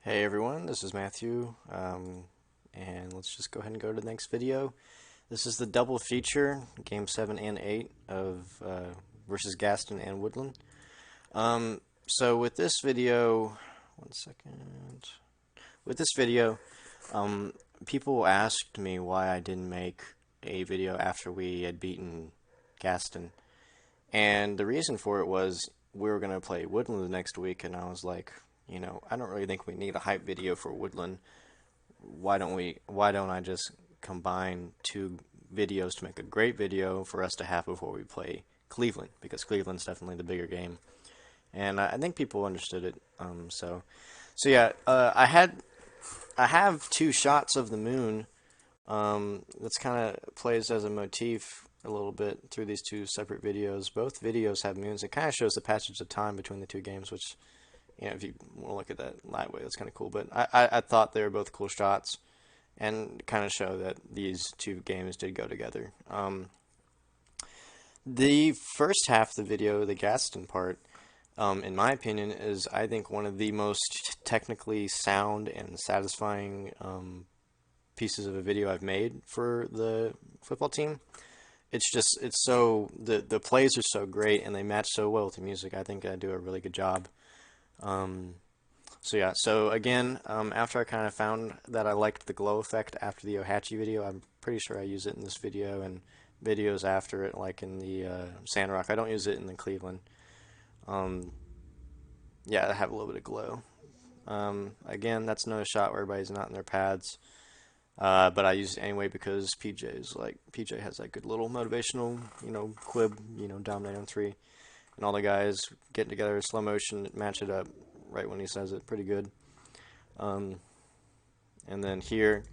Hey everyone, this is Matthew, and let's just go ahead and go to the next video. This is the double feature, Game 7 and 8 of versus Gaston and Woodland. So with this video, one second. With this video, people asked me why I didn't make a video after we had beaten Gaston, and the reason for it was we were going to play Woodland the next week, and I was like, I don't really think we need a hype video for Woodland. Why don't I just combine two videos to make a great video for us to have before we play Cleveland? Because Cleveland's definitely the bigger game. And I think people understood it. So yeah, I have two shots of the moon. That's kind of plays as a motif a little bit through these two separate videos. Both videos have moons. It kind of shows the passage of time between the two games, which, if you want to look at that way, that's kind of cool. But I thought they were both cool shots and kind of show that these two games did go together. The first half of the video, the Gaston part, in my opinion, is, I think, one of the most technically sound and satisfying pieces of a video I've made for the football team. It's so, the plays are so great and they match so well with the music. I think I do a really good job. So yeah, so again, after I kind of found that I liked the glow effect after the Ohachi video, I'm pretty sure I use it in this video and videos after it, like in the Sandrock. I don't use it in the Cleveland. Yeah, I have a little bit of glow. Again, that's another shot where everybody's not in their pads. But I use it anyway because PJ has that good little motivational, quib, dominate on three. And all the guys getting together in slow motion, match it up right when he says it. Pretty good. And then here,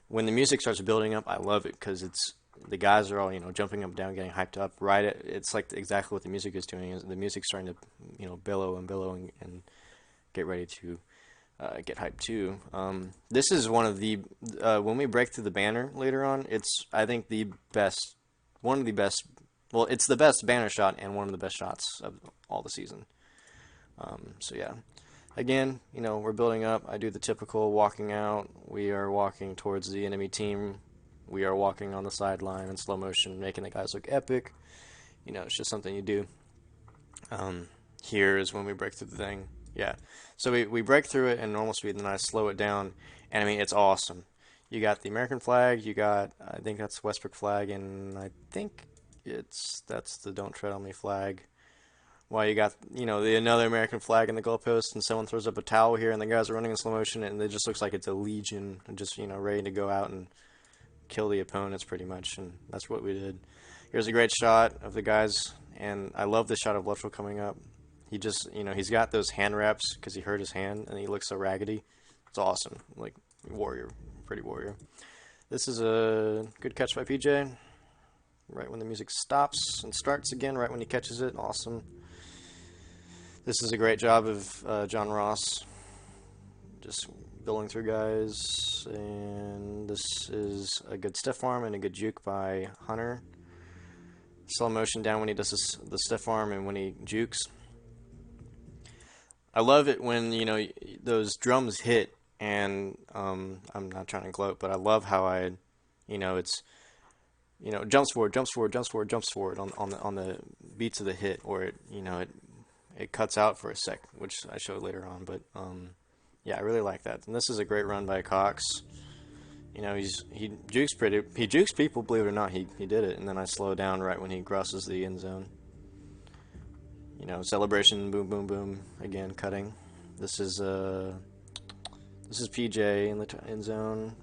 when the music starts building up, I love it because the guys are all, jumping up and down, getting hyped up. It's like exactly what the music is doing. Is the music's starting to, billow and get ready to get hyped too. This is one of the when we break through the banner later on. It's, I think, one of the best. Well, it's the best banner shot and one of the best shots of all the season. So yeah, again, we're building up. I do the typical walking out. We are walking towards the enemy team. We are walking on the sideline in slow motion, making the guys look epic. It's just something you do. Here is when we break through the thing. Yeah, so we break through it in normal speed, and then I slow it down, and I mean, it's awesome. You got the American flag. You got, I think that's Westbrook flag, and I think that's the "Don't Tread on Me" flag. While you got, another American flag in the goalpost, and someone throws up a towel here, and the guys are running in slow motion, and it just looks like it's a legion, just ready to go out and kill the opponents pretty much, and that's what we did. Here's a great shot of the guys, and I love the shot of Luttrell coming up. He just, he's got those hand wraps because he hurt his hand, and he looks so raggedy. It's awesome, like warrior, pretty warrior. This is a good catch by PJ. Right when the music stops and starts again, right when he catches it, awesome. This is a great job of John Ross, just building through guys, and this is a good stiff arm and a good juke by Hunter. Slow motion down when he does the stiff arm and when he jukes. I love it when, those drums hit, and I'm not trying to gloat, but I love how it's, jumps forward, jumps forward, jumps forward, jumps forward on the beats of the hit, or it cuts out for a sec, which I showed later on. But yeah, I really like that. And this is a great run by Cox. He jukes people, believe it or not. He did it, and then I slow down right when he crosses the end zone. Celebration, boom, boom, boom. Again, cutting. This is PJ in the end zone.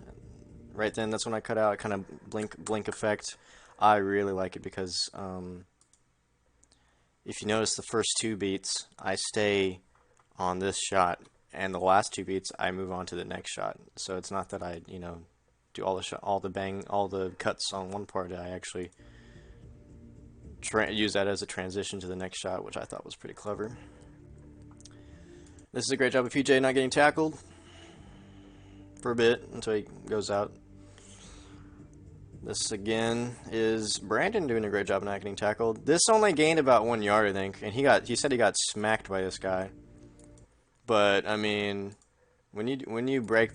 Right then, that's when I cut out. Kind of blink effect. I really like it because if you notice the first two beats, I stay on this shot, and the last two beats, I move on to the next shot. So it's not that I do all the cuts on one part. I actually use that as a transition to the next shot, which I thought was pretty clever. This is a great job of PJ not getting tackled for a bit until he goes out. This again is Brandon doing a great job of not getting tackled. This only gained about 1 yard, I think, and he said he got smacked by this guy. But I mean, when you break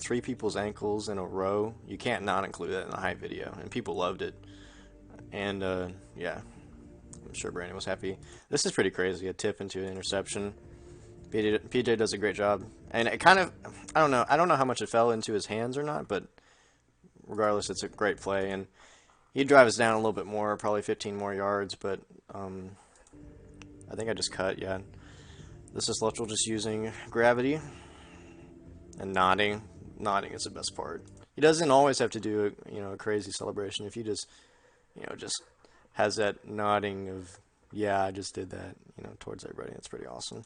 three people's ankles in a row, you can't not include that in the hype video, and people loved it. And yeah, I'm sure Brandon was happy. This is pretty crazy. A tip into an interception. PJ does a great job, and it kind of, I don't know how much it fell into his hands or not, but regardless, it's a great play, and he drives down a little bit more, probably 15 more yards, but I think I just cut, yeah. This is Luttrell just using gravity and nodding. Nodding is the best part. He doesn't always have to do a crazy celebration. If he just, just has that nodding of, yeah, I just did that, towards everybody. It's pretty awesome.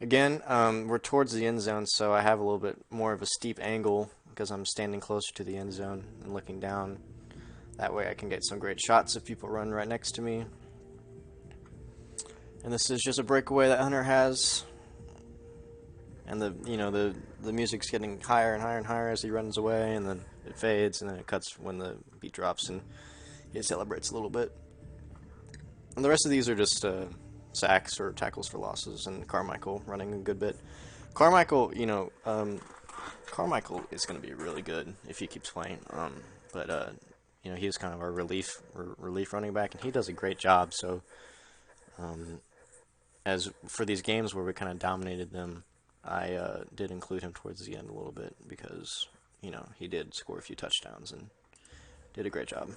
Again, we're towards the end zone, so I have a little bit more of a steep angle because I'm standing closer to the end zone and looking down. That way I can get some great shots if people run right next to me. And this is just a breakaway that Hunter has. And the music's getting higher and higher and higher as he runs away, and then it fades, and then it cuts when the beat drops, and he celebrates a little bit. And the rest of these are just sacks or tackles for losses, and Carmichael running a good bit. Carmichael, Carmichael is going to be really good if he keeps playing. But he's kind of our relief running back, and he does a great job. So, as for these games where we kind of dominated them, I did include him towards the end a little bit because he did score a few touchdowns and did a great job.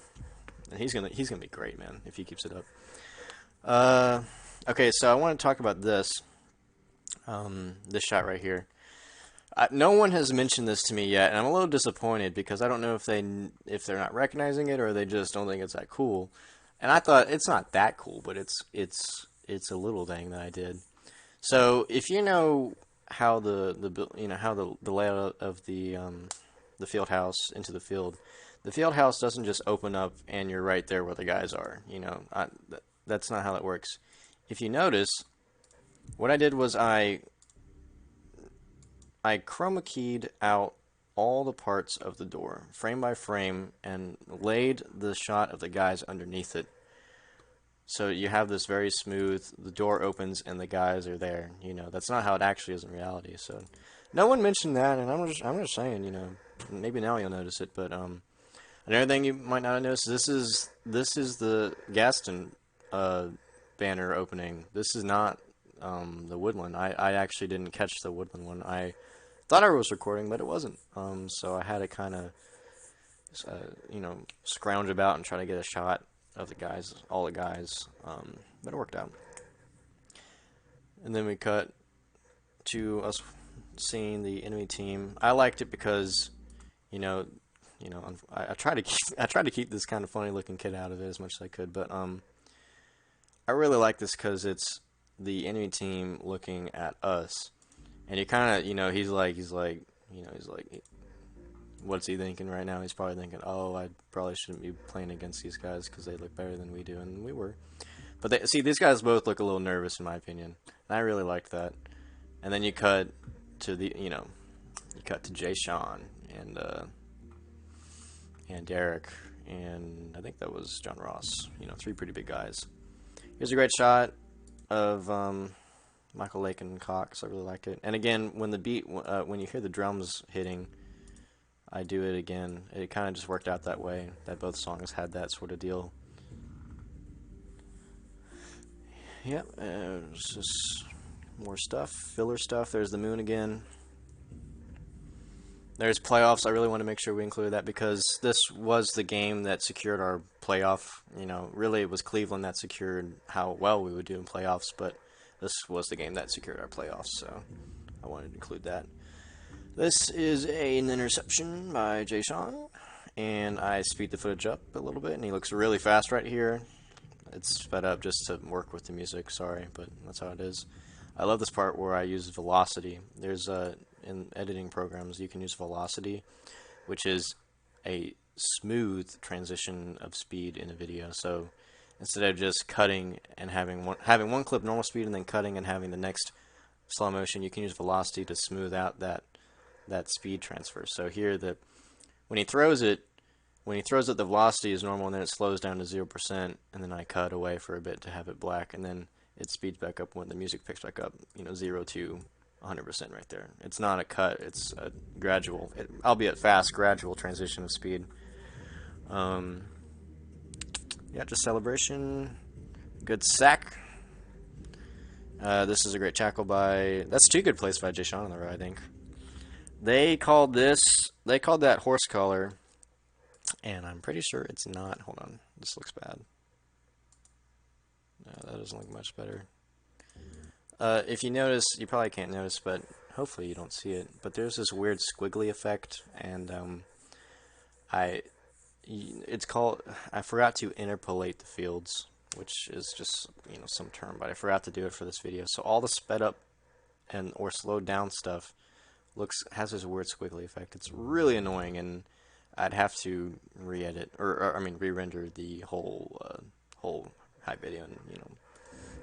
And he's gonna be great, man, if he keeps it up. Okay, so I want to talk about this this shot right here. No one has mentioned this to me yet, and I'm a little disappointed because I don't know if they're not recognizing it or they just don't think it's that cool. And I thought it's not that cool, but it's a little thing that I did. So if you know how the layout of the field house into the field house doesn't just open up and you're right there where the guys are. That's not how that works. If you notice, what I did was I chroma keyed out all the parts of the door, frame by frame, and laid the shot of the guys underneath it. So you have this very smooth, the door opens and the guys are there. That's not how it actually is in reality. So no one mentioned that, and I'm just saying, maybe now you'll notice it. But another thing you might not have noticed, this is the Gaston banner opening. This is not the Woodland. I actually didn't catch the Woodland one. I thought I was recording, but it wasn't. So I had to kind of, scrounge about and try to get a shot of the guys, all the guys. But it worked out. And then we cut to us seeing the enemy team. I liked it because, I tried to keep this kind of funny looking kid out of it as much as I could. But I really like this because it's the enemy team looking at us. And you kind of, he's like, what's he thinking right now? He's probably thinking, oh, I probably shouldn't be playing against these guys because they look better than we do, and we were. But these guys both look a little nervous, in my opinion, and I really liked that. And then you cut to you cut to Jay Sean and Derek, and I think that was John Ross. Three pretty big guys. Here's a great shot of Michael Lake and Cox. I really liked it. And again, when when you hear the drums hitting, I do it again. It kind of just worked out that way, that both songs had that sort of deal. Yep, it's just more stuff, filler stuff. There's the moon again. There's playoffs. I really want to make sure we included that because this was the game that secured our playoff. Really it was Cleveland that secured how well we would do in playoffs, but this was the game that secured our playoffs, so I wanted to include that. This is an interception by Jay Sean, and I speed the footage up a little bit, and he looks really fast right here. It's sped up just to work with the music, sorry, but that's how it is. I love this part where I use velocity. There's in editing programs you can use velocity, which is a smooth transition of speed in a video. So instead of just cutting and having one clip normal speed and then cutting and having the next slow motion, you can use velocity to smooth out that speed transfer. So here when he throws it, the velocity is normal, and then it slows down to 0%, and then I cut away for a bit to have it black, and then it speeds back up when the music picks back up, 0 to 100% right there. It's not a cut, it's a gradual, albeit fast, gradual transition of speed. Yeah, just celebration. Good sack. This is a great tackle by, that's two good plays by Gaston on the row, I think. They called that horse collar, and I'm pretty sure it's not. Hold on, this looks bad. No, that doesn't look much better. If you notice, you probably can't notice, but hopefully you don't see it, but there's this weird squiggly effect, and it's called, I forgot to interpolate the fields, which is just, you know, some term, but I forgot to do it for this video. So all the sped up and or slowed down stuff has this weird squiggly effect. It's really annoying, and I'd have to re-edit, or I mean re-render the whole high video, and you know,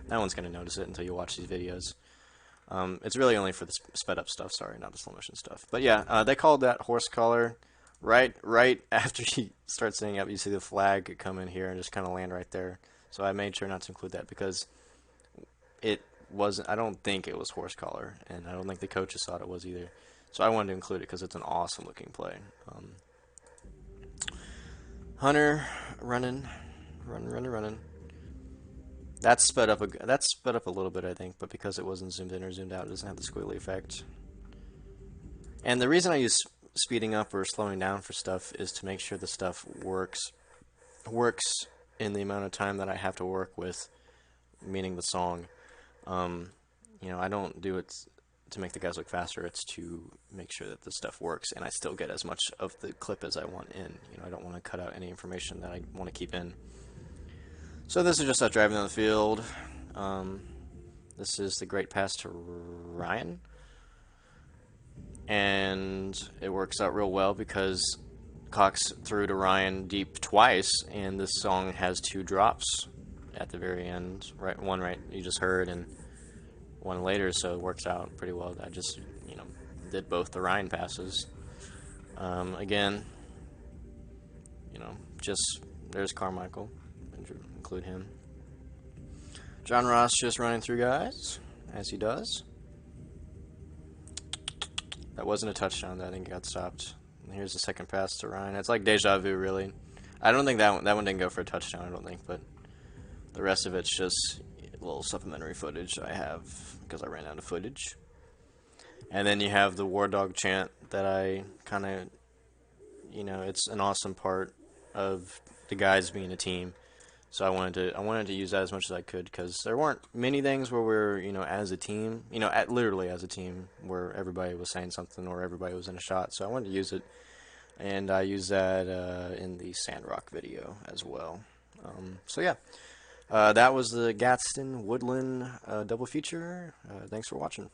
no one's gonna notice it until you watch these videos. It's really only for the sped up stuff. Sorry, not the slow motion stuff. But yeah, they called that horse collar. Right after she starts singing up, you see the flag come in here and just kind of land right there. So I made sure not to include that because it wasn't. I don't think it was horse collar, and I don't think the coaches thought it was either. So I wanted to include it because it's an awesome looking play. Hunter running. That's sped up a little bit, I think, but because it wasn't zoomed in or zoomed out, it doesn't have the squiggly effect. And the reason I use speeding up or slowing down for stuff is to make sure the stuff works in the amount of time that I have to work with, meaning the song. You know, I don't do it to make the guys look faster. It's to make sure that the stuff works, and I still get as much of the clip as I want in. You know, I don't want to cut out any information that I want to keep in. So this is just us driving down the field. This is the great pass to Ryan. And it works out real well because Cox threw to Ryan deep twice, and this song has two drops at the very end. One you just heard, and one later, so it works out pretty well. I just, you know, did both the Ryan passes. Again, you know, just there's Carmichael. Include him. John Ross just running through guys, as he does. That wasn't a touchdown. I think it got stopped. And here's the second pass to Ryan. It's like deja vu, really. I don't think that one didn't go for a touchdown, I don't think, but the rest of it's just a little supplementary footage I have because I ran out of footage. And then you have the War Dog chant that I kind of, you know, it's an awesome part of the guys being a team. So I wanted to use that as much as I could because there weren't many things where we're, you know, as a team, you know, literally as a team where everybody was saying something or everybody was in a shot. So I wanted to use it, and I used that in the Sandrock video as well. So yeah, that was the Gaston Woodland double feature. Thanks for watching.